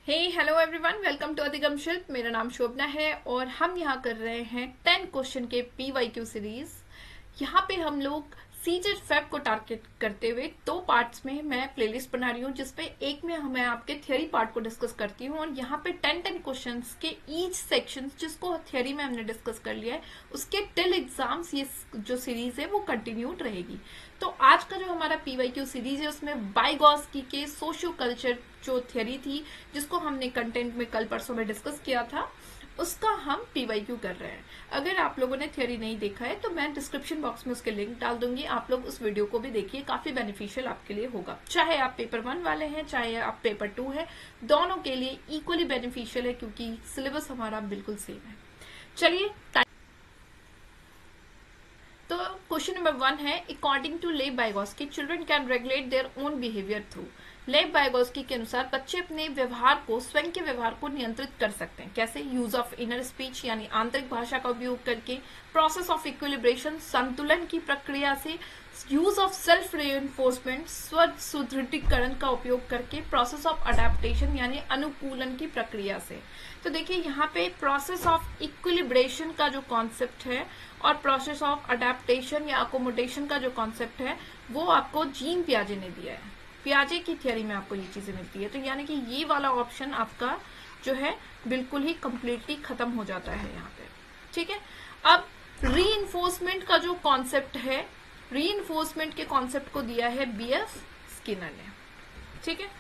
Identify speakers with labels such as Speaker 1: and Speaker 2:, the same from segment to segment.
Speaker 1: Hello everyone, welcome to अधिगम शिल्प। मेरा नाम शोभना है और हम यहाँ कर रहे हैं 10 क्वेश्चन के PYQ सीरीज। यहाँ पे हम लोग सीजेड फेब को टारगेट करते हुए दो पार्ट्स में मैं प्लेलिस्ट बना रही हूँ, जिसपे एक में मैं आपके थियोरी पार्ट को डिस्कस करती हूँ और यहाँ पे 10 क्वेश्चंस के ईच सेक्शन जिसको थियोरी में हमने डिस्कस कर लिया है उसके टिल एग्जाम्स ये जो सीरीज है वो कंटिन्यूड रहेगी। तो आज का जो हमारा PYQ सीरीज है उसमें वाइगोत्स्की के सोशियो कल्चर जो थियोरी थी जिसको हमने कंटेंट में कल परसों में डिस्कस किया था उसका हम PYQ कर रहे हैं। अगर आप लोगों ने थियोरी नहीं देखा है तो मैं डिस्क्रिप्शन बॉक्स में उसके लिंक डाल दूंगी, आप लोग उस वीडियो को भी देखिए, काफी बेनिफिशियल आपके लिए होगा। चाहे आप पेपर 1 वाले हैं चाहे आप पेपर 2 है, दोनों के लिए इक्वली बेनिफिशियल है क्योंकि सिलेबस हमारा बिल्कुल सेम है। चलिए, तो क्वेश्चन नंबर 1 है, according to Lev Vygotsky children can regulate their own behaviour through. Lev Vygotsky के अनुसार बच्चे अपने व्यवहार को, स्वयं के व्यवहार को नियंत्रित कर सकते हैं। कैसे? यूज ऑफ इनर स्पीच यानी आंतरिक भाषा का उपयोग करके, प्रोसेस ऑफ इक्विलिब्रेशन संतुलन की प्रक्रिया से, यूज ऑफ सेल्फ रिइंफोर्समेंट स्व सुदृढ़ीकरण का उपयोग करके, प्रोसेस ऑफ अडेप्टेशन यानी अनुकूलन की प्रक्रिया से। तो देखिए यहाँ पे प्रोसेस ऑफ इक्विलिब्रेशन का जो कॉन्सेप्ट है और प्रोसेस ऑफ अडेप्टेशन या अकोमोडेशन का जो कॉन्सेप्ट है वो आपको जीन पियाजे ने दिया है। पियाजे की थियोरी में आपको ये चीजें मिलती है, तो यानी कि ये वाला ऑप्शन आपका जो है बिल्कुल ही कंप्लीटली खत्म हो जाता है यहाँ पे। ठीक है, अब रीइंफोर्समेंट का जो कॉन्सेप्ट है, रीइंफोर्समेंट के कॉन्सेप्ट को दिया है BF स्किनर ने। ठीक है,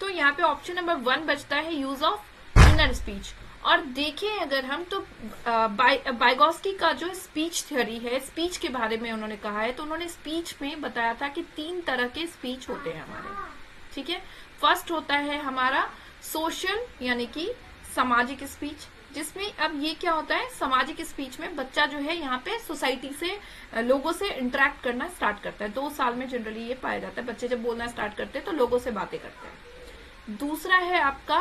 Speaker 1: तो यहाँ पे ऑप्शन नंबर 1 बचता है यूज ऑफ इनर स्पीच। और देखिए अगर हम तो वाइगोत्स्की का जो स्पीच थ्योरी है, स्पीच के बारे में उन्होंने कहा है, तो उन्होंने स्पीच में बताया था कि 3 तरह के स्पीच होते हैं हमारे। ठीक है, फर्स्ट होता है हमारा सोशल यानी कि सामाजिक स्पीच, जिसमें अब ये क्या होता है, सामाजिक स्पीच में बच्चा जो है यहाँ पे सोसाइटी से, लोगों से इंटरेक्ट करना स्टार्ट करता है। 2 साल में जनरली ये पाया जाता है, बच्चे जब बोलना स्टार्ट करते हैं तो लोगों से बातें करते हैं। दूसरा है आपका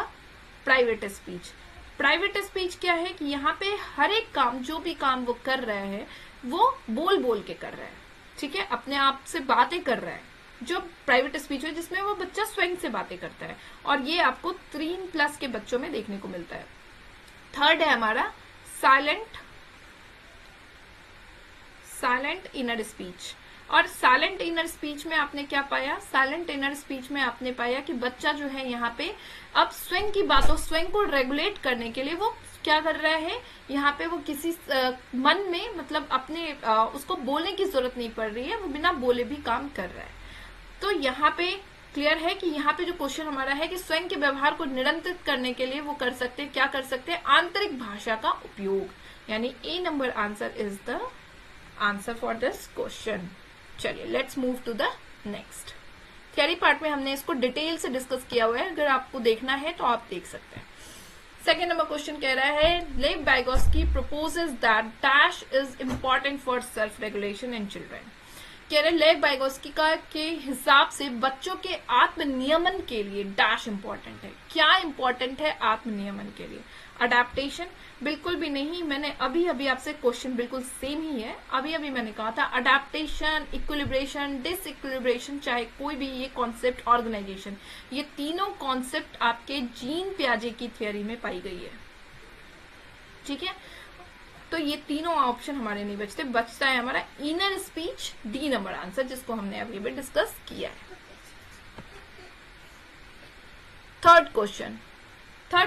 Speaker 1: प्राइवेट स्पीच। प्राइवेट स्पीच क्या है कि यहाँ पे हर एक काम, जो भी काम वो कर रहा है वो बोल बोल के कर रहा है। ठीक है, अपने आप से बातें कर रहा है, जो प्राइवेट स्पीच है जिसमें वो बच्चा स्वयं से बातें करता है, और ये आपको 3+ के बच्चों में देखने को मिलता है। थर्ड है हमारा साइलेंट इनर स्पीच। और साइलेंट इनर स्पीच में आपने क्या पाया, साइलेंट इनर स्पीच में आपने पाया कि बच्चा जो है यहाँ पे अब स्वयं की बातों, स्वयं को रेगुलेट करने के लिए वो क्या कर रहा है, यहाँ पे वो किसी मन में, मतलब अपने उसको बोलने की जरूरत नहीं पड़ रही है, वो बिना बोले भी काम कर रहा है। तो यहाँ पे क्लियर है कि यहाँ पे जो क्वेश्चन हमारा है कि स्वयं के व्यवहार को नियंत्रित करने के लिए वो कर सकते हैं, क्या कर सकते हैं, आंतरिक भाषा का उपयोग, यानी A number answer is the answer for this question. चलिए, let's move to the next. Theory part में हमने इसको डिटेल से डिस्कस किया हुआ है, अगर आपको देखना है तो आप देख सकते हैं। सेकेंड नंबर क्वेश्चन कह रहा है, लेव Vygotsky proposes that dash is important for self regulation in children। कह रहे लेव वाइगोत्स्की का के हिसाब से बच्चों के आत्मनियमन के लिए डैश इंपॉर्टेंट है। क्या इंपॉर्टेंट है आत्मनियमन के लिए? अडेप्टेशन बिल्कुल भी नहीं। मैंने अभी आपसे क्वेश्चन बिल्कुल सेम ही है, अभी मैंने कहा था अडेप्टेशन, इक्विलिब्रेशन, डिसइक्विलिब्रेशन, चाहे कोई भी ये कॉन्सेप्ट, ऑर्गेनाइजेशन, ये तीनों कॉन्सेप्ट आपके जीन पियाजे की थियोरी में पाई गई है। ठीक है, तो ये तीनों ऑप्शन हमारे नहीं बचते, बचता है हमारा inner speech, D number answer, जिसको हमने अभी भी डिस्कस किया है। थर्ड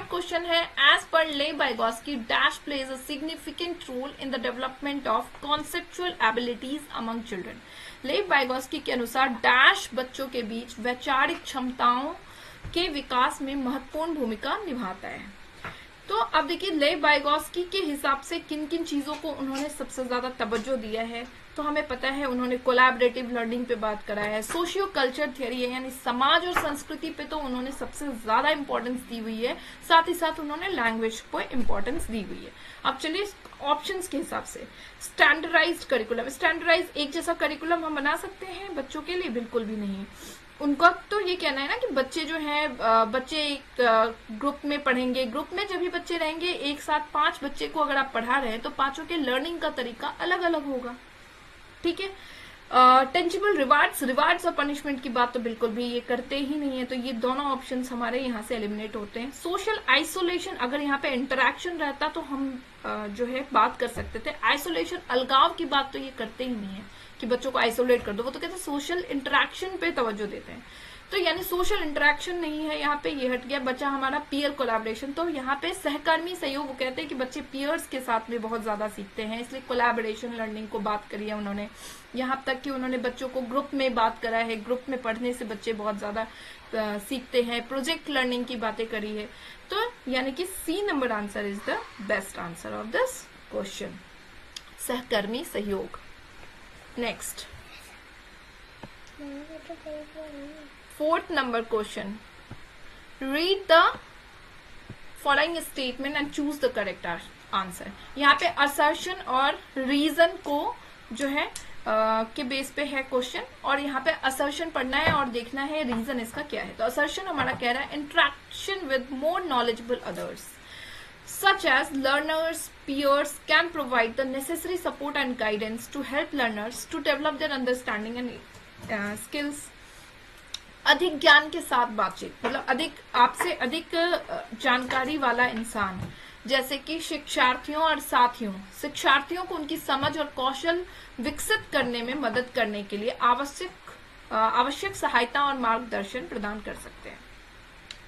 Speaker 1: क्वेश्चन है, as per Lev Vygotsky dash plays a significant role in the development of conceptual abilities among children. Lev Vygotsky के अनुसार डैश बच्चों के बीच वैचारिक क्षमताओं के विकास में महत्वपूर्ण भूमिका निभाता है। तो अब देखिए लेव वाइगोत्स्की के हिसाब से किन किन चीजों को उन्होंने सबसे ज्यादा तवज्जो दिया है, तो हमें पता है उन्होंने कोलैबोरेटिव लर्निंग पे बात करा है, सोशियो कल्चर थियरी है यानी समाज और संस्कृति पे तो उन्होंने सबसे ज्यादा इंपॉर्टेंस दी हुई है, साथ ही साथ उन्होंने लैंग्वेज को इंपॉर्टेंस दी हुई है। अब चलिए ऑप्शंस के हिसाब से, स्टैंडर्डाइज्ड करिकुलम, स्टैंडर्डाइज एक जैसा करिकुलम हम बना सकते हैं बच्चों के लिए? बिल्कुल भी नहीं। उनका तो ये कहना है ना कि बच्चे जो हैं, बच्चे एक ग्रुप में पढ़ेंगे, ग्रुप में जब भी बच्चे रहेंगे एक साथ 5 बच्चे को अगर आप पढ़ा रहे हैं तो 5 के लर्निंग का तरीका अलग अलग होगा। ठीक है, टेंजिबल रिवार्ड्स और पनिशमेंट की बात तो बिल्कुल भी ये करते ही नहीं है, तो ये दोनों ऑप्शंस हमारे यहाँ से एलिमिनेट होते हैं। सोशल आइसोलेशन, अगर यहाँ पे इंटरैक्शन रहता तो हम जो है बात कर सकते थे। आइसोलेशन, अलगाव की बात तो ये करते ही नहीं है कि बच्चों को आइसोलेट कर दो, वो तो कहते हैं सोशल इंटरैक्शन पे तवज्जो देते हैं। तो यानी सोशल इंटरेक्शन नहीं है यहाँ पे, ये हट गया। बचा हमारा पीयर कोलैबोरेशन, तो यहाँ पे सहकर्मी सहयोग, वो कहते हैं कि बच्चे पीयर्स के साथ में बहुत ज्यादा सीखते हैं, इसलिए कोलैबोरेशन लर्निंग को बात करी है उन्होंने। यहाँ तक कि उन्होंने बच्चों को ग्रुप में बात करा है, ग्रुप में पढ़ने से बच्चे बहुत ज्यादा सीखते हैं। प्रोजेक्ट लर्निंग की बातें करी है, तो यानी कि C number answer is the best answer of this question, सहकर्मी सहयोग। Next, 4th number question. Read the following statement and choose the correct answer. यहाँ पे assertion और reason को जो है के बेस पे है क्वेश्चन, और यहाँ पे assertion पढ़ना है और देखना है reason इसका क्या है। तो assertion हमारा कह रहा है interaction with more knowledgeable others such as learners, peers can provide the necessary support and guidance to help learners to develop their understanding and skills. अधिक ज्ञान के साथ बातचीत, मतलब आपसे अधिक जानकारी वाला इंसान, जैसे कि शिक्षार्थियों और साथियों, शिक्षार्थियों को उनकी समझ और कौशल विकसित करने में मदद करने के लिए आवश्यक सहायता और मार्गदर्शन प्रदान कर सकते हैं।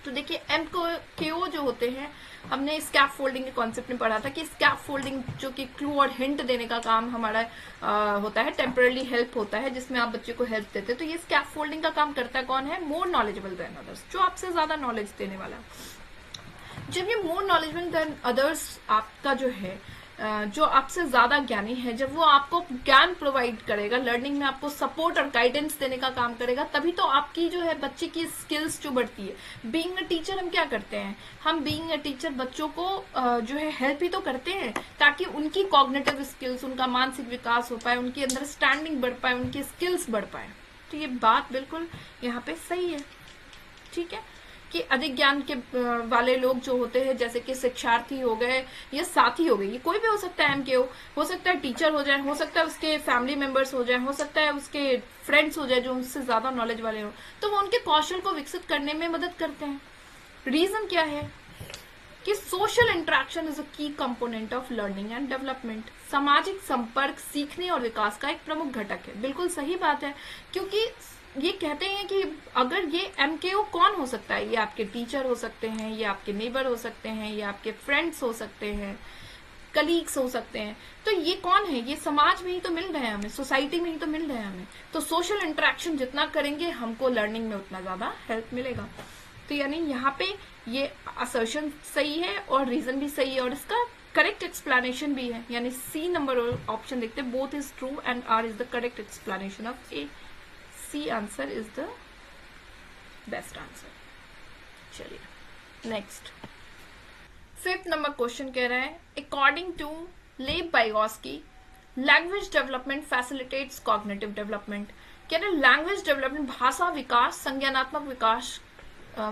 Speaker 1: तो देखिए MKO जो होते हैं, हमने स्कैप फोल्डिंग के कॉन्सेप्ट में पढ़ा था कि स्कैप फोल्डिंग जो कि क्लू और हिंट देने का काम हमारा होता है, टेम्पररी हेल्प होता है जिसमें आप बच्चे को हेल्प देते हैं। तो ये स्कैप फोल्डिंग का काम करता है कौन है? मोर नॉलेजेबल देन अदर्स, जो आपसे ज्यादा नॉलेज देने वाला। जब ये मोर नॉलेजेबल देन अदर्स आपका जो है, जो आपसे ज्यादा ज्ञानी है, जब वो आपको ज्ञान प्रोवाइड करेगा, लर्निंग में आपको सपोर्ट और गाइडेंस देने का काम करेगा, तभी तो आपकी जो है बच्चे की स्किल्स जो बढ़ती है। बीइंग अ टीचर हम क्या करते हैं? हम बीइंग अ टीचर बच्चों को जो है हेल्प ही तो करते हैं ताकि उनकी कॉग्निटिव स्किल्स, उनका मानसिक विकास हो पाए, उनकी अंडरस्टैंडिंग बढ़ पाए, उनकी स्किल्स बढ़ पाए। तो ये बात बिल्कुल यहाँ पे सही है, ठीक है, कि अधिक ज्ञान के वाले लोग जो होते हैं, जैसे कि शिक्षार्थी हो गए या साथी हो गए, ये कोई भी हो सकता है, MKO हो सकता है, टीचर हो जाए, हो सकता है उसके फैमिली मेंबर्स हो जाए, हो सकता है उसके फ्रेंड्स हो जाए जो उससे ज्यादा नॉलेज वाले हो, तो वो उनके कौशल को विकसित करने में मदद करते हैं। रीजन क्या है? कि सोशल इंटरेक्शन इज अ की component of learning and development. सामाजिक संपर्क सीखने और विकास का एक प्रमुख घटक है। बिल्कुल सही बात है, क्योंकि ये कहते हैं कि अगर ये MKO कौन हो सकता है? ये आपके टीचर हो सकते हैं, ये आपके नेबर हो सकते हैं, ये आपके फ्रेंड्स हो सकते हैं, कलीग्स हो सकते हैं। तो ये कौन है? ये समाज में ही तो मिल रहे हैं हमें, सोसाइटी में ही तो मिल रहे हैं हमें। तो सोशल इंटरेक्शन जितना करेंगे हमको लर्निंग में उतना ज्यादा हेल्प मिलेगा। तो यानी यहाँ पे ये असर्शन सही है और रीजन भी सही है, और इसका करेक्ट एक्सप्लेनेशन भी है। यानी C नंबर ऑप्शन देखते हैं, both is true and R is the correct explanation of A। C answer is the best answer. चलिए नेक्स्ट, 5th नंबर क्वेश्चन कह रहा है, according to Lev Vygotsky, language development facilitates cognitive development. कह रहे language development भाषा विकास, संज्ञानात्मक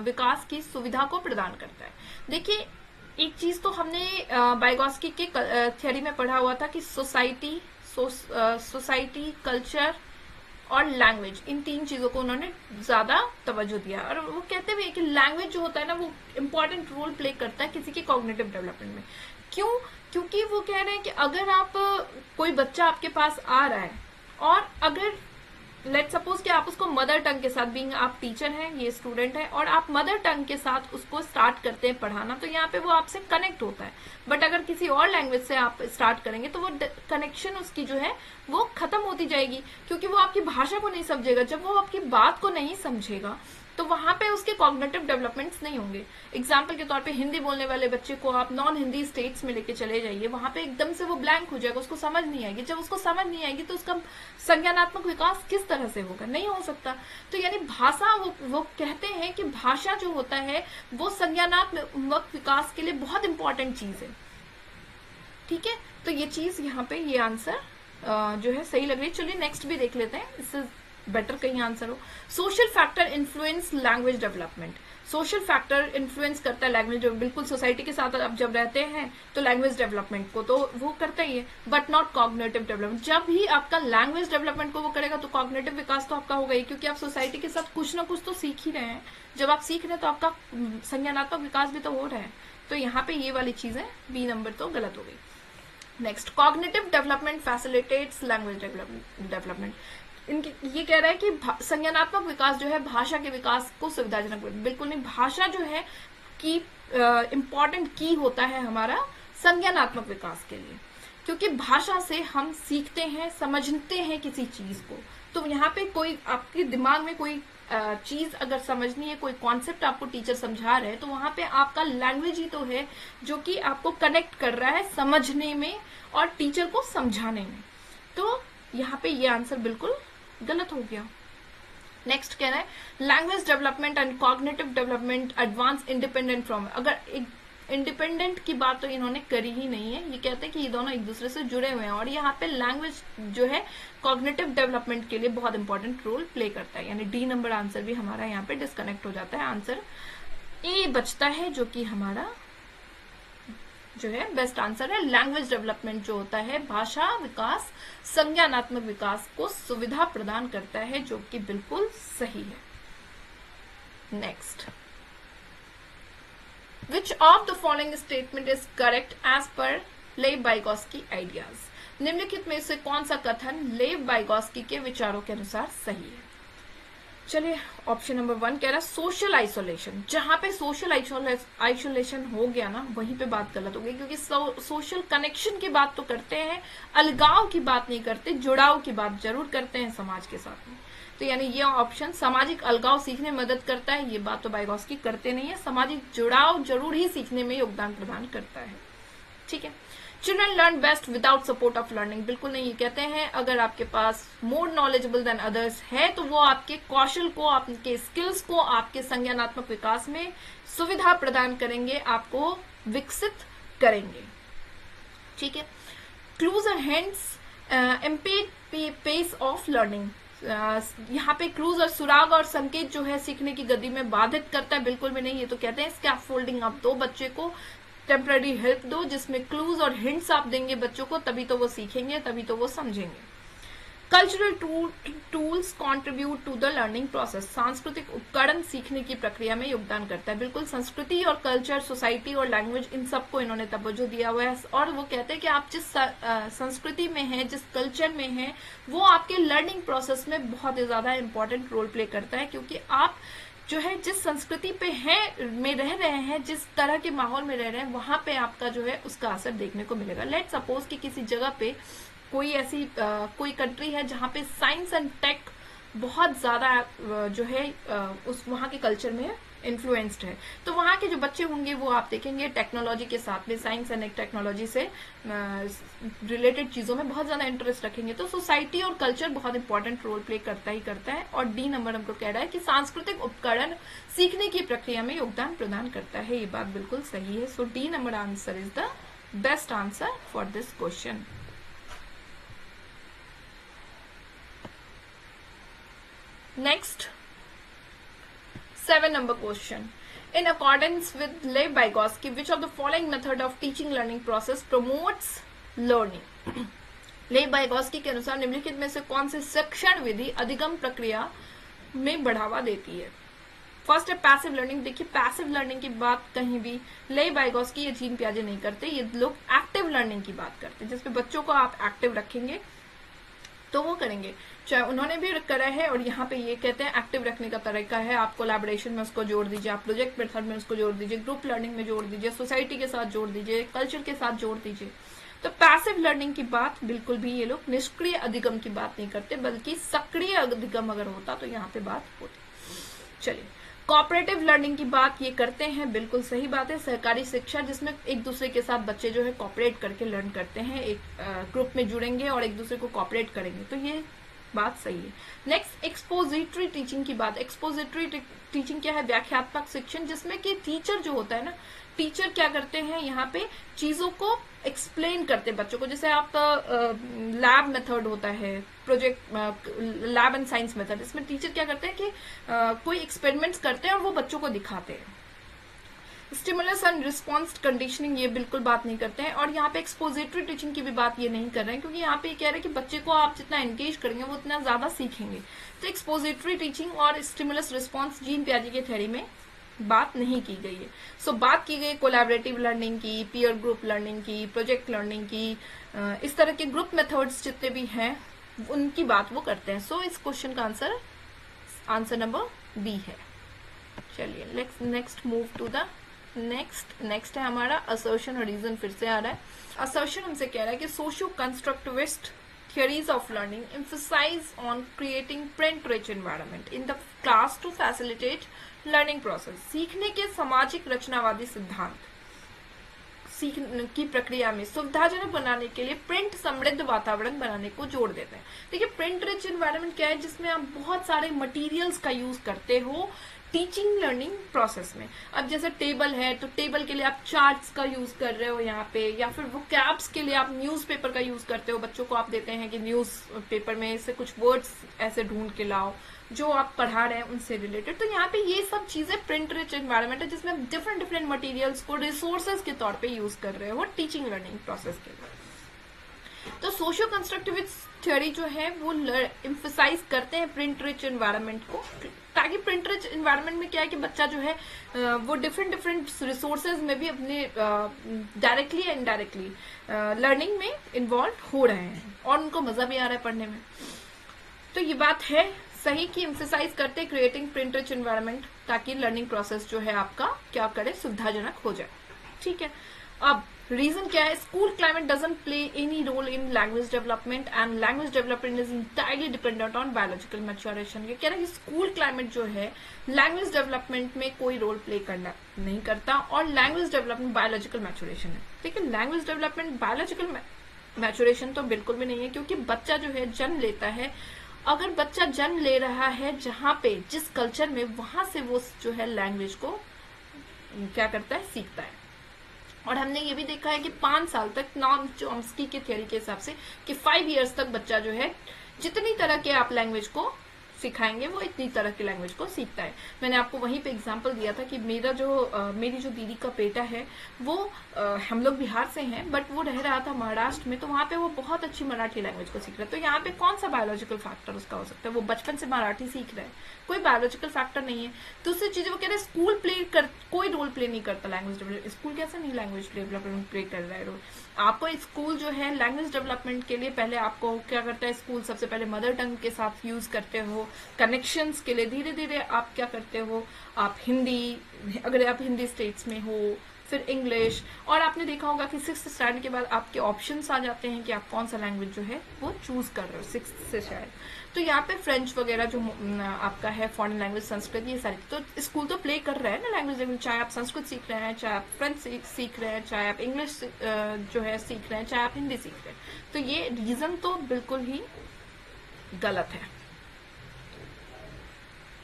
Speaker 1: विकास की सुविधा को प्रदान करता है। देखिए एक चीज तो हमने वाइगोस्की के थ्योरी में पढ़ा हुआ था कि सोसाइटी, कल्चर और लैंग्वेज, इन 3 चीजों को उन्होंने ज्यादा तवज्जो दिया। और वो कहते हुए कि लैंग्वेज जो होता है ना, वो इंपॉर्टेंट रोल प्ले करता है किसी के कॉग्निटिव डेवलपमेंट में। क्यों? क्योंकि वो कह रहे हैं कि अगर आप, कोई बच्चा आपके पास आ रहा है और अगर लेट सपोज कि आप उसको मदर टंग के साथ, बीइंग आप टीचर हैं, ये स्टूडेंट है, और आप मदर टंग के साथ उसको स्टार्ट करते हैं पढ़ाना, तो यहाँ पे वो आपसे कनेक्ट होता है। बट अगर किसी और लैंग्वेज से आप स्टार्ट करेंगे तो वो कनेक्शन उसकी जो है वो खत्म होती जाएगी, क्योंकि वो आपकी भाषा को नहीं समझेगा। जब वो आपकी बात को नहीं समझेगा तो वहां पे उसके कॉग्निटिव डेवलपमेंट्स नहीं होंगे। एग्जाम्पल के तौर पे हिंदी बोलने वाले बच्चे को आप नॉन हिंदी स्टेट्स में लेके चले जाइए, वहां पे एकदम से वो ब्लैंक हो जाएगा, उसको समझ नहीं आएगी। जब उसको समझ नहीं आएगी तो उसका संज्ञानात्मक विकास किस तरह से होगा? नहीं हो सकता। तो यानी भाषा, वो कहते हैं कि भाषा जो होता है वो संज्ञानात्मक विकास के लिए बहुत इंपॉर्टेंट चीज है, ठीक है। तो ये चीज यहाँ पे, ये आंसर जो है सही लग रही है। चलिए नेक्स्ट भी देख लेते हैं, इससे बेटर कहीं आंसर हो। Social factor influence language development. Social factor influence करता है लैंग्वेज, बिल्कुल सोसाइटी के साथ आप जब रहते हैं तो लैंग्वेज डेवलपमेंट को तो वो करता ही है, बट नॉट कॉग्निटिव डेवलपमेंट। जब भी आपका लैंग्वेज डेवलपमेंट को वो करेगा तो कॉग्निटिव विकास तो आपका होगा ही, क्योंकि आप सोसाइटी के साथ कुछ ना कुछ तो सीख ही रहे हैं। जब आप सीख रहे हैं तो आपका संज्ञानात्मक विकास भी तो हो रहा है। तो यहाँ पे ये वाली चीजें बी नंबर तो गलत हो गई। Next, cognitive development facilitates language development. इनके ये कह रहा है कि संज्ञानात्मक विकास जो है भाषा के विकास को सुविधाजनक, बिल्कुल नहीं। भाषा जो है की इम्पॉर्टेंट की होता है हमारा संज्ञानात्मक विकास के लिए, क्योंकि भाषा से हम सीखते हैं, समझते हैं किसी चीज को। तो यहाँ पे कोई आपके दिमाग में कोई चीज अगर समझनी है, कोई कॉन्सेप्ट आपको टीचर समझा रहे हैं, तो वहां पे आपका लैंग्वेज ही तो है जो कि आपको कनेक्ट कर रहा है समझने में और टीचर को समझाने में। तो यहाँ पे ये आंसर बिल्कुल गलत हो गया। नेक्स्ट कह रहा है language development and cognitive development advance independent from. अगर एक इंडिपेंडेंट की बात तो इन्होंने करी ही नहीं है, ये कहते हैं कि ये दोनों एक दूसरे से जुड़े हुए हैं, और यहाँ पे लैंग्वेज जो है कॉग्निटिव डेवलपमेंट के लिए बहुत इंपॉर्टेंट रोल प्ले करता है। यानी डी नंबर आंसर भी हमारा यहाँ पे डिस्कनेक्ट हो जाता है। आंसर ए बचता है जो कि हमारा जो है बेस्ट आंसर है। लैंग्वेज डेवलपमेंट जो होता है भाषा विकास, संज्ञानात्मक विकास को सुविधा प्रदान करता है, जो कि बिल्कुल सही है। Next, Which of the following statement is correct as per लेव वाइगोस्की आइडियाज। निम्नलिखित में से कौन सा कथन लेव वाइगोस्की के विचारों के अनुसार सही है। चलिए, ऑप्शन नंबर 1 कह रहा है सोशल आइसोलेशन। जहां पे सोशल आइसोलेशन हो गया ना, वहीं पे बात गलत हो गई, क्योंकि सोशल कनेक्शन की बात तो करते हैं, अलगाव की बात नहीं करते, जुड़ाव की बात जरूर करते हैं समाज के साथ में। तो यानी ये ऑप्शन सामाजिक अलगाव सीखने में मदद करता है, ये बात तो वाइगोस्की करते नहीं है। सामाजिक जुड़ाव जरूर ही सीखने में योगदान प्रदान करता है। ठीक है। Children learn best without support of learning, बिल्कुल नहीं। ये कहते हैं अगर आपके पास मोर नॉलेजेबल देन अदर्स है तो वो आपके कौशल को, आपके स्किल्स को, आपके संज्ञानात्मक विकास में सुविधा प्रदान करेंगे, आपको विकसित करेंगे। ठीक है। Clues and hints impede pace of learning. यहाँ पे क्लूज और सुराग और संकेत जो है सीखने की गति में बाधित करता है, बिल्कुल भी नहीं। ये तो कहते हैं स्कैफोल्डिंग, आप दो बच्चे को टेम्पररी हेल्प दो जिसमें क्लूज और हिंट्स आप देंगे बच्चों को, तभी तो वो सीखेंगे, तभी तो वो समझेंगे। Cultural tools contribute to the learning process. सांस्कृतिक उपकरण सीखने की प्रक्रिया में योगदान करता है, बिल्कुल। संस्कृति और कल्चर, सोसाइटी और लैंग्वेज, इन सबको इन्होंने तवज्जो दिया हुआ है। और वो कहते हैं कि आप जिस संस्कृति में हैं, जिस कल्चर में हैं, वो आपके लर्निंग प्रोसेस में बहुत ही ज्यादा इंपॉर्टेंट रोल प्ले करता है, क्योंकि आप जो है जिस संस्कृति पे हैं में रह रहे हैं, जिस तरह के माहौल में रह रहे हैं, वहां पे आपका जो है उसका असर देखने को मिलेगा। लेट सपोज कि किसी जगह पे कोई ऐसी कोई कंट्री है जहाँ पे साइंस एंड टेक बहुत ज्यादा जो है उस वहाँ के कल्चर में इन्फ्लुएंस्ड है, तो वहाँ के जो बच्चे होंगे वो आप देखेंगे टेक्नोलॉजी के साथ में, साइंस एंड टेक्नोलॉजी से रिलेटेड चीजों में बहुत ज्यादा इंटरेस्ट रखेंगे। तो सोसाइटी और कल्चर बहुत इंपॉर्टेंट रोल प्ले करता ही करता है। और डी नंबर हमको कह रहा है कि सांस्कृतिक उपकरण सीखने की प्रक्रिया में योगदान प्रदान करता है, ये बात बिल्कुल सही है। So D number answer is the best answer for this question. Next, 7 number question. In accordance with Lev Vygotsky, which of the following method of teaching learning process promotes learning? लेव वाइगोस्की के अनुसार निम्नलिखित में से कौन सी शिक्षण विधि अधिगम प्रक्रिया में बढ़ावा देती है? फर्स्ट है पैसिव लर्निंग। देखिए, पैसिव लर्निंग की बात कहीं भी लेव वाइगोस्की या जीन पियाजे नहीं करते, ये लोग एक्टिव लर्निंग की बात करते हैं, जिसमें बच्चों को आप एक्टिव रखेंगे तो वो करेंगे। चाहे उन्होंने भी करा है, और यहाँ पे ये कहते हैं एक्टिव रखने का तरीका है आप कोलैबोरेशन में उसको जोड़ दीजिए, आप प्रोजेक्ट मेथड में उसको जोड़ दीजिए, ग्रुप लर्निंग में जोड़ दीजिए, सोसाइटी के साथ जोड़ दीजिए, कल्चर के साथ जोड़ दीजिए। तो पैसिव लर्निंग की बात बिल्कुल भी ये लोग निष्क्रिय अधिगम की बात नहीं करते, बल्कि सक्रिय अधिगम अगर होता तो यहाँ पे बात होती। चलिए, कोऑपरेटिव लर्निंग की बात ये करते हैं, बिल्कुल सही बात है। सहकारी शिक्षा जिसमें एक दूसरे के साथ बच्चे जो है कोऑपरेट करके लर्न करते हैं, एक ग्रुप में जुड़ेंगे और एक दूसरे को कोऑपरेट करेंगे, तो ये बात सही है। नेक्स्ट, एक्सपोजिटरी टीचिंग की बात। एक्सपोजिटरी टीचिंग क्या है? व्याख्यात्मक शिक्षण, जिसमें कि टीचर जो होता है ना, टीचर क्या करते हैं यहाँ पे, चीजों को एक्सप्लेन करते हैं बच्चों को। जैसे आपका लैब मेथड होता है, project lab and science method, इसमें टीचर क्या करते हैं कि कोई एक्सपेरिमेंट्स करते हैं और वो बच्चों को दिखाते हैं। स्टिमुलस एंड रिस्पॉन्स कंडीशनिंग ये बिल्कुल बात नहीं करते हैं, और यहाँ पे एक्सपोजिटरी टीचिंग की भी बात ये नहीं कर रहे हैं, क्योंकि यहाँ पे कह रहे हैं कि बच्चे को आप जितना एंगेज करेंगे वो उतना ज्यादा सीखेंगे। तो एक्सपोजिटरी टीचिंग और स्टिमुलस रिस्पॉन्स जीन पियाजे के थ्योरी में बात नहीं की गई है। सो बात की गई कोलैबोरेटिव लर्निंग की, पीयर ग्रुप लर्निंग की, प्रोजेक्ट लर्निंग की, इस तरह के ग्रुप मेथड्स जितने भी हैं उनकी बात वो करते हैं। सो इस क्वेश्चन का आंसर नंबर बी है। चलिए next move to the next है हमारा असर्शन और रीजन। फिर से आ रहा है असर्शन, हमसे कह रहा है कि socio constructivist theories of learning emphasize on creating print-rich environment in the class to facilitate learning process। सीखने के सामाजिक रचनावादी सिद्धांत सीखने की प्रक्रिया में सुविधाजनक बनाने के लिए प्रिंट समृद्ध वातावरण बनाने को जोड़ देते हैं। देखिए प्रिंट रिच एनवायरनमेंट क्या है, जिसमें आप बहुत सारे मटेरियल्स का यूज करते हो टीचिंग लर्निंग प्रोसेस में। अब जैसे टेबल है तो टेबल के लिए आप चार्ट्स का यूज कर रहे हो यहाँ पे, या फिर वोकैब्स के लिए आप न्यूज़पेपर का यूज करते हो। बच्चों को आप देते हैं कि न्यूज़पेपर में से कुछ वर्ड्स ऐसे ढूंढ के लाओ जो आप पढ़ा रहे हैं उनसे रिलेटेड। तो यहाँ पे ये सब चीजें प्रिंट रिच एनवायरनमेंट है, जिसमें आप डिफरेंट मटेरियल्स को रिसोर्सेज के तौर पे यूज कर रहे हो टीचिंग लर्निंग प्रोसेस के लिए। तो सोशियो कंस्ट्रक्टिविस्ट थ्योरी जो है वो एम्फसाइज करते हैं प्रिंट रिच एनवायरनमेंट को, ताकि प्रिंट रिच एनवायरनमेंट में क्या है कि बच्चा जो है वो डिफरेंट रिसोर्सेज में भी अपने डायरेक्टली या इनडायरेक्टली लर्निंग में इन्वॉल्व हो रहे हैं और उनको मजा भी आ रहा है पढ़ने में। तो ये बात है सही कि एम्फसाइज करते क्रिएटिंग प्रिंट रिच एनवायरनमेंट, ताकि लर्निंग प्रोसेस जो है आपका क्या करे, सुविधाजनक हो जाए। ठीक है, अब रीजन क्या है, school climate doesn't play any role in language development and language development is entirely dependent on biological maturation. ये कह रहा है कि स्कूल क्लाइमेट जो है लैंग्वेज डेवलपमेंट में कोई रोल प्ले करना नहीं करता, और लैंग्वेज डेवलपमेंट बायोलॉजिकल मैच्योरेशन है। ठीक है, लैंग्वेज डेवलपमेंट बायोलॉजिकल मैच्योरेशन तो बिल्कुल भी नहीं है, क्योंकि बच्चा जो है जन्म लेता है, अगर बच्चा जन्म ले रहा है जहां पे जिस कल्चर में, वहां से वो जो है लैंग्वेज को क्या करता है, सीखता है। और हमने ये भी देखा है कि 5 साल तक नॉर्म चॉम्स्की के थ्योरी के हिसाब से कि 5 इयर्स तक बच्चा जो है जितनी तरह के आप लैंग्वेज को सिखाएंगे वो इतनी तरह की लैंग्वेज को सीखता है। मैंने आपको वहीं पे एग्जांपल दिया था कि मेरी जो दीदी का बेटा है वो हम लोग बिहार से हैं, बट वो रह रहा था महाराष्ट्र में, तो वहाँ पे वो बहुत अच्छी मराठी लैंग्वेज को सीख रहा है। तो यहाँ पे कौन सा बायोलॉजिकल फैक्टर उसका हो सकता है, वो बचपन से मराठी सीख रहा है, कोई बायोलॉजिकल फैक्टर नहीं है। दूसरी चीज वो कह रहे हैं स्कूल कोई रोल प्ले नहीं करता लैंग्वेज डेवलपमेंट। स्कूल कैसे नहीं लैंग्वेज डेवलपमेंट प्ले कर रहा है रोल? आपको स्कूल जो है लैंग्वेज डेवलपमेंट के लिए पहले आपको क्या करता है, स्कूल सबसे पहले मदर टंग के साथ यूज करते हो, कनेक्शंस के लिए धीरे धीरे आप क्या करते हो, आप हिंदी, अगर आप हिंदी स्टेट्स में हो, फिर इंग्लिश, और आपने देखा होगा कि 6th स्टैंडर्ड के बाद आपके ऑप्शंस आ जाते हैं कि आप कौन सा लैंग्वेज जो है वो चूज कर रहे हो 6th से शायद। तो यहाँ पे फ्रेंच वगैरह जो आपका है, फॉरेन लैंग्वेज, संस्कृत, ये सारी तो स्कूल तो प्ले कर रहा है ना लैंग्वेज, चाहे आप संस्कृत सीख रहे हैं, चाहे आप फ्रेंच सीख रहे हैं, चाहे आप इंग्लिश जो है सीख रहे हैं, चाहे आप हिंदी सीख रहे हैं। तो ये रीजन तो बिल्कुल ही गलत है।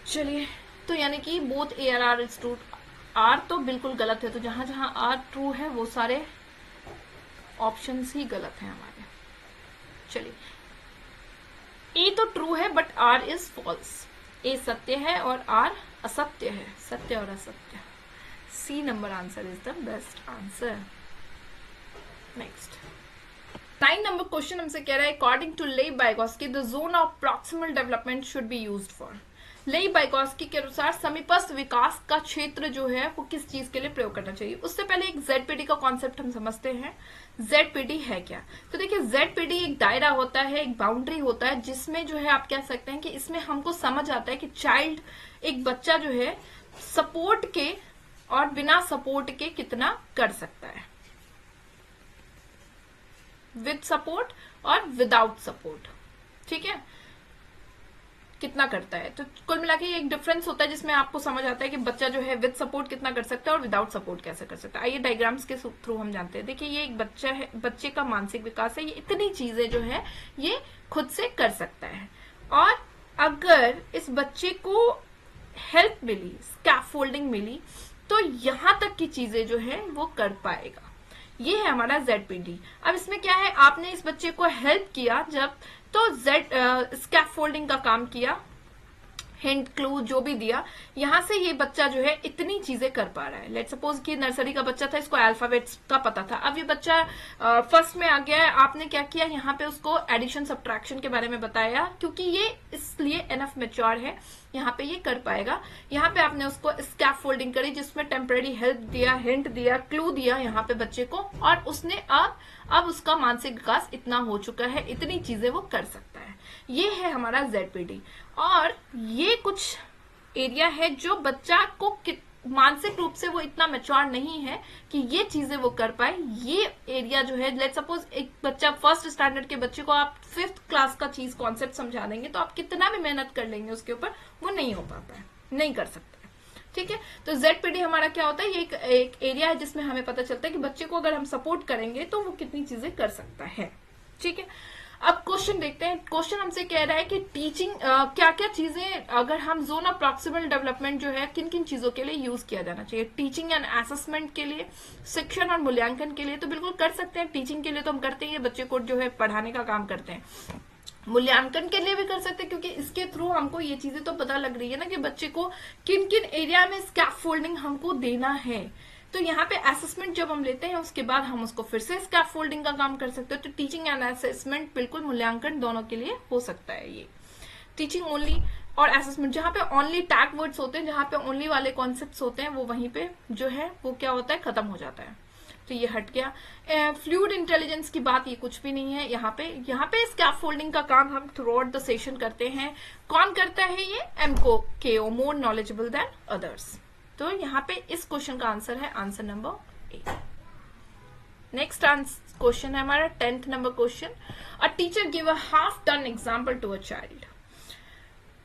Speaker 1: चलिए, तो यानी कि both AR is true, R तो बिल्कुल गलत है, तो जहां जहां आर ट्रू है वो सारे ऑप्शंस ही गलत हैं हमारे। चलिए, ए तो ट्रू है but R is false. A सत्य है और आर असत्य है, सत्य और असत्य। C number answer is the best answer. Next 9 number question हमसे कह रहा है according to Lev Vygotsky the zone of proximal development should be used for. Lev Vygotsky के अनुसार समीपस्थ विकास का क्षेत्र जो है वो किस चीज के लिए प्रयोग करना चाहिए। उससे पहले एक ZPD का कॉन्सेप्ट हम समझते हैं। ZPD है क्या? तो देखिए ZPD एक दायरा होता है, एक बाउंड्री होता है, जिसमें जो है आप कह सकते हैं कि इसमें हमको समझ आता है कि चाइल्ड, एक बच्चा जो है सपोर्ट के और बिना सपोर्ट के कितना कर सकता है, विद सपोर्ट और विदाउट सपोर्ट। ठीक है, कितना करता है। तो कुल मिला के एक डिफरेंस होता है जिसमें आपको समझ आता है कि बच्चा जो है विद सपोर्ट कितना कर सकता है और विदाउट सपोर्ट कैसे कर सकता है। आइए डायग्राम्स के थ्रू हम जानते हैं। देखिए, ये एक बच्चा है, बच्चे का मानसिक विकास है, ये इतनी चीजें जो है ये खुद से कर सकता है, और अगर इस बच्चे को हेल्प मिली, स्कैफोल्डिंग मिली, तो यहाँ तक की चीजें जो है वो कर पाएगा। ये है हमारा ZPD। अब इसमें क्या है, आपने इस बच्चे को हेल्प किया जब, तो स्कैफोल्डिंग का काम किया, हिंट क्लू जो भी दिया, यहां से ये बच्चा जो है इतनी चीजें कर पा रहा है। लेट सपोज कि नर्सरी का बच्चा था, इसको अल्फाबेट्स का पता था, अब ये बच्चा फर्स्ट में आ गया है, आपने क्या किया, यहाँ पे उसको एडिशन सब्ट्रैक्शन के बारे में बताया, क्योंकि ये इसलिए एनफ मैच्योर है, यहाँ पे ये कर पाएगा। यहाँ पे आपने उसको स्कैफोल्डिंग करी जिसमें टेम्परेरी हेल्प दिया, हिंट दिया, क्लू दिया यहाँ पे बच्चे को, और उसने अब उसका मानसिक विकास इतना हो चुका है, इतनी चीजें वो कर सकता है। ये है हमारा ZPD। और ये कुछ एरिया है जो बच्चा को मानसिक रूप से वो इतना मैच्योर नहीं है कि ये चीजें वो कर पाए। ये एरिया जो है, लेट सपोज एक बच्चा फर्स्ट स्टैंडर्ड के बच्चे को आप 5th क्लास का चीज कॉन्सेप्ट समझा देंगे, तो आप कितना भी मेहनत कर लेंगे उसके ऊपर, वो नहीं हो पाता है, नहीं कर सकते। ठीक है, तो ZPD हमारा क्या होता है, ये एक एरिया है जिसमें हमें पता चलता है कि बच्चे को अगर हम सपोर्ट करेंगे तो वो कितनी चीजें कर सकता है। ठीक है, अब क्वेश्चन देखते हैं। क्वेश्चन हमसे कह रहा है कि टीचिंग क्या क्या चीजें, अगर हम जोन ऑफ प्रॉक्सिमल डेवलपमेंट जो है किन किन चीजों के लिए यूज किया जाना चाहिए। टीचिंग एंड असेसमेंट के लिए, शिक्षण और मूल्यांकन के लिए तो बिल्कुल कर सकते हैं। टीचिंग के लिए तो हम करते ही, बच्चे को जो है पढ़ाने का काम करते हैं। मूल्यांकन के लिए भी कर सकते हैं, क्योंकि इसके थ्रू हमको ये चीजें तो पता लग रही है ना कि बच्चे को किन किन एरिया में स्कैफोल्डिंग हमको देना है। तो यहाँ पे असेसमेंट जब हम लेते हैं उसके बाद हम उसको फिर से स्कैफोल्डिंग का काम कर सकते हैं। तो टीचिंग एंड असेसमेंट बिल्कुल मूल्यांकन दोनों के लिए हो सकता है। ये टीचिंग ओनली और असेसमेंट, जहाँ पे ओनली टैग वर्ड्स होते हैं, जहाँ पे ओनली वाले कॉन्सेप्ट्स होते हैं, वो वहीं पे जो है वो क्या होता है, खत्म हो जाता है। तो ये हट गया। फ्लूइड इंटेलिजेंस की बात ये कुछ भी नहीं है। यहाँ पे स्कैफोल्डिंग का काम हम थ्रू आउट द सेशन करते हैं। कौन करता है ये, MKO, more knowledgeable than others. तो यहाँ पे इस क्वेश्चन का आंसर है answer number A. Next question है हमारा 10th number question. A teacher give a half done example to a child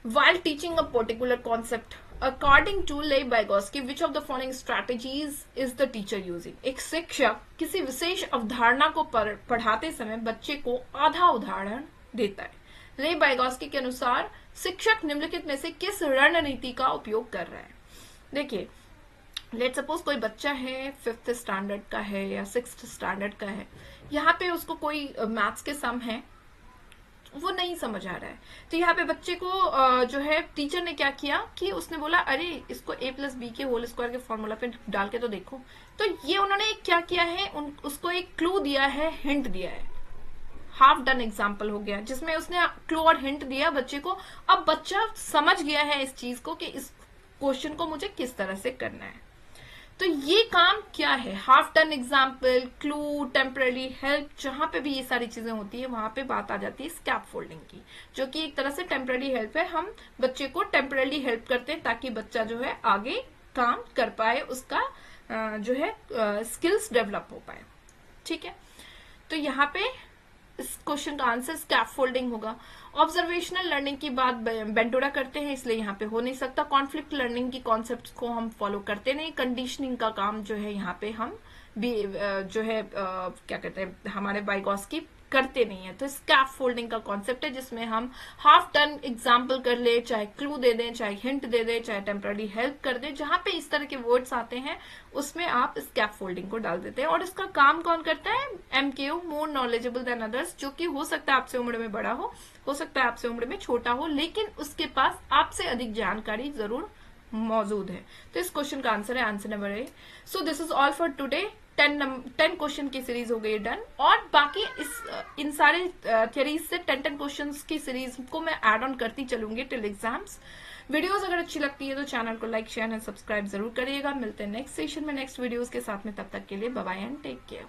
Speaker 1: while teaching a particular concept according to Lev Vygotsky, which of the following strategies is the teacher using? एक शिक्षक किसी विशेष अवधारणा को पढ़ाते समय बच्चे को आधा उदाहरण देता है। लेव वाइगोत्स्की के अनुसार शिक्षक निम्नलिखित में से किस रणनीति का उपयोग कर रहा है? देखिए, लेट सपोज कोई बच्चा है 5th स्टैंडर्ड का है या 6th स्टैंडर्ड का है, यहाँ पे उसको कोई मैथ्स के सम है, वो नहीं समझ आ रहा है। तो यहाँ पे बच्चे को जो है टीचर ने क्या किया कि उसने बोला, अरे इसको A+B के होल स्क्वायर के फॉर्मूला पे डाल के तो देखो। तो ये उन्होंने क्या किया है, उसको एक क्लू दिया है, हिंट दिया है। हाफ डन एग्जाम्पल हो गया जिसमें उसने क्लू और हिंट दिया बच्चे को। अब बच्चा समझ गया है इस चीज को कि इस क्वेश्चन को मुझे किस तरह से करना है। तो ये काम क्या है, half done example, clue, temporary help, जहां पे भी ये सारी चीजें होती है वहां पे बात आ जाती है स्कैफोल्डिंग की, जो कि एक तरह से टेम्पररी हेल्प है। हम बच्चे को टेम्पररी हेल्प करते हैं ताकि बच्चा जो है आगे काम कर पाए, उसका जो है स्किल्स डेवलप हो पाए। ठीक है, तो यहाँ पे इस क्वेश्चन का आंसर स्कैफोल्डिंग होगा। ऑब्जर्वेशनल लर्निंग की बात बेंटोरा करते हैं, इसलिए यहाँ पे हो नहीं सकता। कॉन्फ्लिक्ट लर्निंग की कॉन्सेप्ट्स को हम फॉलो करते नहीं। कंडीशनिंग का काम जो है यहाँ पे हम भी जो है क्या कहते हैं, हमारे वाइगोत्स्की करते नहीं है। तो स्कैफोल्डिंग का कॉन्सेप्ट है जिसमें हम हाफ डन एग्जाम्पल कर ले, चाहे क्लू दे दें, चाहे हिंट दे दें, चाहे टेम्पररी हेल्प कर दें, जहां पे इस तरह के वर्ड्स आते हैं उसमें आप स्कैफोल्डिंग को डाल देते हैं। और इसका काम कौन करता है, MKO, more knowledgeable than others, जो कि हो सकता है आपसे उम्र में बड़ा हो सकता है आपसे उम्र में छोटा हो, लेकिन उसके पास आपसे अधिक जानकारी जरूर मौजूद है। तो इस क्वेश्चन का आंसर है answer number A. So this is all for today. 10 question की सीरीज हो गई डन। और बाकी इन सारे थियरीज से 10 क्वेश्चंस की सीरीज को मैं ऐड ऑन करती चलूंगी टिल एग्जाम्स। वीडियोस अगर अच्छी लगती है तो चैनल को लाइक, शेयर एंड सब्सक्राइब जरूर करिएगा। मिलते हैं नेक्स्ट सेशन में नेक्स्ट वीडियोस के साथ में, तब तक के लिए bye bye and take care.